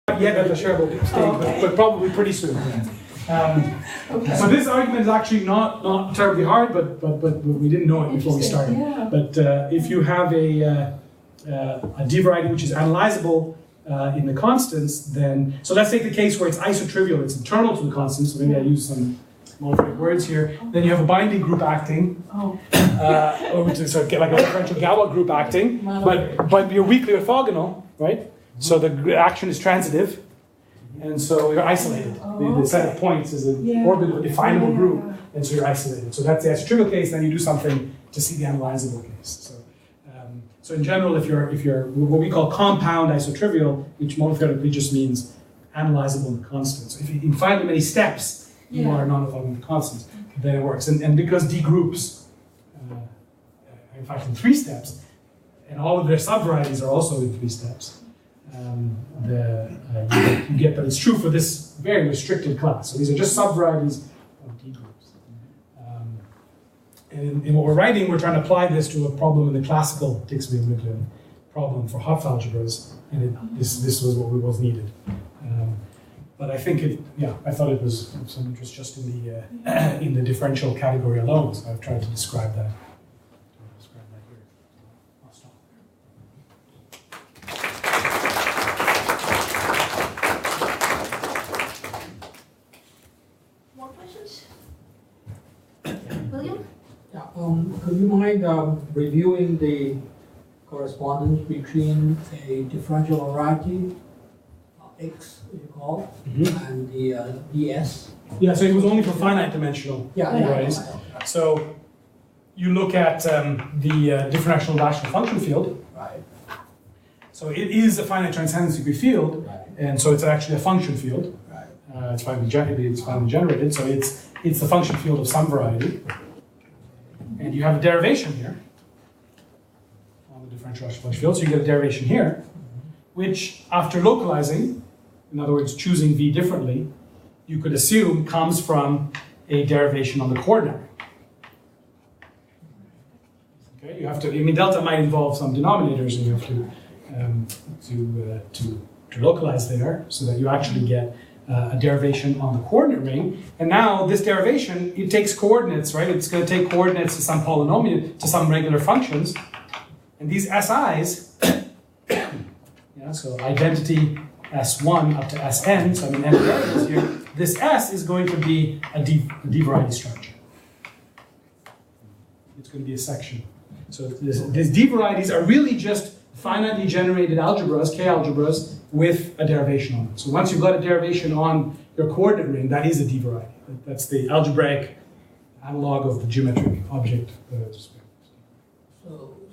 Not yet at the shareable stage, but probably pretty soon. So this argument is actually not terribly hard, but we didn't know it before we started. Yeah. But if you have a D-variety which is analyzable in the constants, then so let's take the case where it's isotrivial, it's internal to the constants. So maybe I use some modified words here. Then you have a binding group acting, or so get like a differential Galois group acting, but you're weakly orthogonal, right? So the action is transitive. And so you're isolated. The set of points is an orbit of a definable group, and so you're isolated. So that's the isotrivial case. Then you do something to see the analyzable case. So in general, if you're what we call compound isotrivial, which monotheoretically just means analyzable in the constants. So if you can find many steps, you are non-orthogonal in the constants. Then it works. And because D groups, in fact, in 3 steps, and all of their subvarieties are also in 3 steps. You get that it's true for this very restricted class. So these are just subvarieties of D groups. And in what we're writing, we're trying to apply this to a problem in the classical Dixmier-Moeglin problem for Hopf algebras, and this was what was needed. But I think I thought it was of some interest just in the differential category alone. So I've tried to describe that. Could you mind reviewing the correspondence between a differential variety, X, you call, and the ds? Yeah, so it was only for finite dimensional varieties. So you look at the differential rational function field. Right. So it is a finite transcendence degree field, and so it's actually a function field. Right. It's finally generated, so it's the function field of some variety. And you have a derivation here on the differential rational function field. So you get a derivation here, which after localizing, in other words, choosing v differently, you could assume comes from a derivation on the coordinate. Okay, you have to. I mean, delta might involve some denominators, and you have to localize there so that you actually get a derivation on the coordinate ring. And now this derivation, it takes coordinates, right? It's going to take coordinates to some polynomial, to some regular functions. And these SIs, so identity S1 up to Sn, so I mean n variables here, this S is going to be a D-variety structure. It's going to be a section. So these D-varieties are really just finitely generated algebras, K-algebras, with a derivation on it. So once you've got a derivation on your coordinate ring, that is a D-variety. That's the algebraic analog of the geometric object.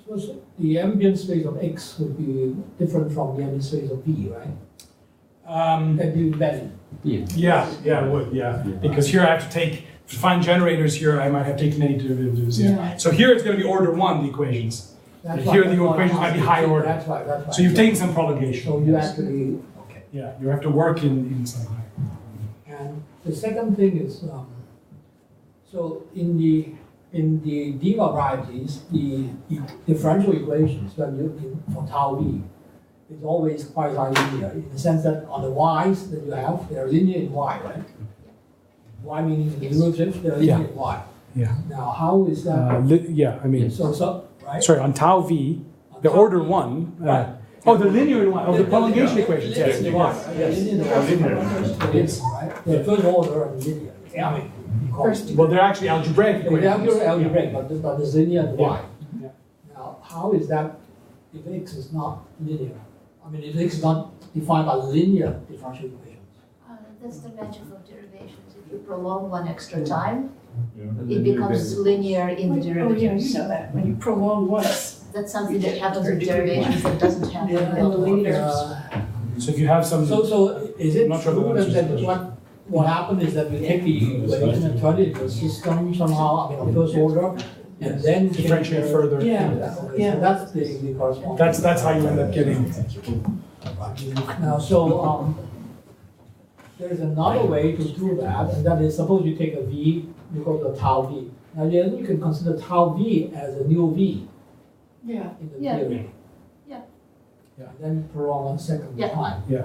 So the ambient space of X would be different from the ambient space of V, right? That'd be better. Yeah, it would, because here I have to find generators here, I might have taken any derivatives. So here it's going to be order 1, the equations. Here the equations might be higher order. That's right. So you've taken some prolongation. So you actually, okay. Yeah, you have to work in some higher. And the second thing is, so in the D-varieties, the differential equations for tau v is always quasi-linear in the sense that on the y's that you have, they're linear in y, right? Y meaning the derivative, they're linear in y. Yeah. Now, how is that? So right? Sorry, on tau v, the order 1. Right. Oh, the linear in y. Oh, the prolongation equations. Yes. Yes. Right. The first order and linear. Yeah, I mean, well, they're actually algebraic equations. They're algebraic, but there's linear and y. Yeah. Now, how is that if x is not linear? I mean, if x is not defined by linear differential equations. That's the magic of derivations. If you prolong one extra time, it becomes linear in the derivatives. Oh, yeah, you know that. When you prolong once. That's something that happens in derivations that doesn't happen in the leaders. So if you have some... So is it not sure true that what happened is that we take the equation and turn it into a system somehow, I mean, on first order, and then differentiate further. Yeah. So that's the correspondence. That's how you end up getting... Now, so there's another way to do that, and that is, suppose you take a v, you call it a tau v. Now, you can consider tau v as a new v. Yeah. In the theory. Yeah. And then prolong a second time. Yeah.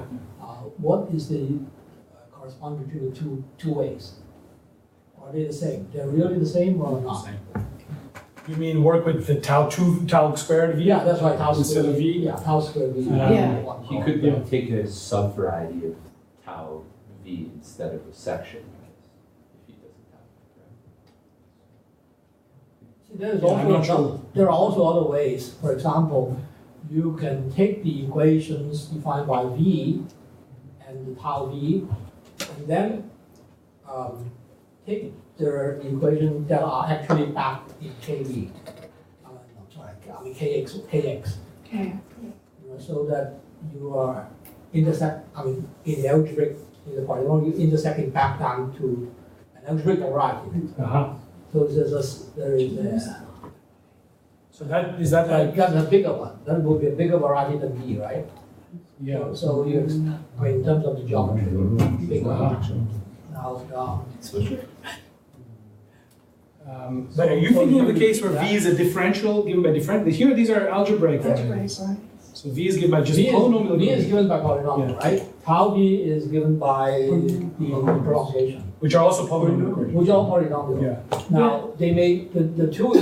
what is the correspondence between the two ways? Are they the same? They're really the same or not? You mean work with the tau squared V? Yeah, that's right. Tau Instead squared of V? Yeah, tau squared V. Yeah. You could then take a sub-variety of tau v instead of a section. If he doesn't have it, See, there's Yeah, I'm not sure. there are also other ways. For example, you can take the equations defined by V and the tau V, and then take the equations that are actually back in KV. No, sorry, I mean KX. Okay. So that you are in the algebraic, in the polynomial, you intersecting back down to an algebraic variety. Uh-huh. So there is a, So is that like, that's a bigger one. That would be a bigger variety than V, right? yeah. So you, in terms of the geometry, bigger. Now, But are you thinking of the case where V is a differential given by differential? Here, these are algebraic That's varieties. right. So V is given by just V polynomial. is given by polynomial, Yeah. right? Tau V is given by the prolongation, Which are also polynomial equations. which are polynomial. Yeah. Now, they make the two.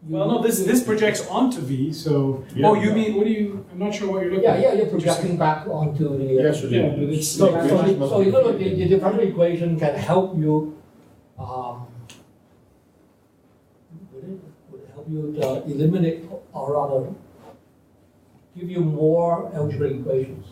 Well, no, this projects onto V, so. Oh, you mean, I'm not sure what you're looking at. Yeah, you're projecting back onto the. Yes, you do. Yeah, but it's. So you know, the differential equation can help you, would help you to eliminate, or rather, give you more algebraic equations.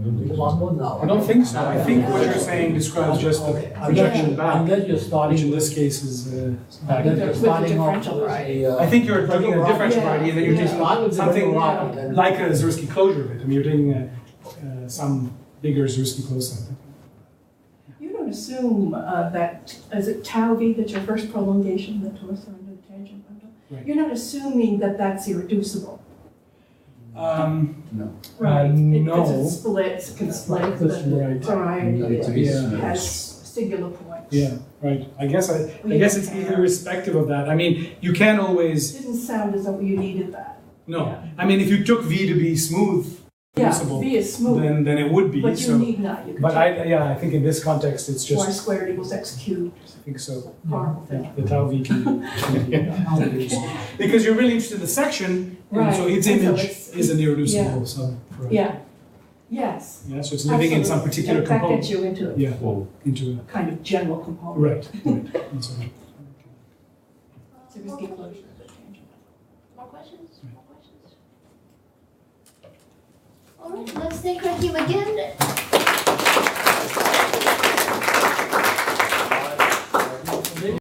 Is it possible? No. I don't think so. I think what you're saying describes just the Okay. projection back, Unless you're which starting in with. this case is. Unless you're With the starting off differential with variety. a, I think you're taking a differential Yeah. variety, and then you're Yeah. taking Start with something differential variety, then- like a Zariski closure of it. I mean, you're taking some bigger Zariski closure. You don't assume that, is it tau v that's your first prolongation, the torso under the tangent bundle? Right. You're not assuming that that's irreducible, no. right? No. Because it splits, it can split, That's the right. variety Need it to be Yeah. smooth. has singular points. Yeah, right. I guess it's Yeah. irrespective of that. I mean, you can It always didn't sound as though you needed that. no. Yeah. I mean, if you took V to be smooth, Yeah, reducible, v is smooth, then it would be. but you So, need not. You but can I think in this context, it's take y just squared equals x cubed. I think so. Horrible Yeah, thing. the tau V can be because you're really interested in the section, and so Right. its And so image it's- is an irreducible. So correct. Yeah, yes. Yeah, so it's living in some Absolutely. particular That component. gets you into Yeah, Well, into a kind of general component. right. And so- It's a risky closure of the tangent. More questions? More questions? All right, let's thank Rahim again.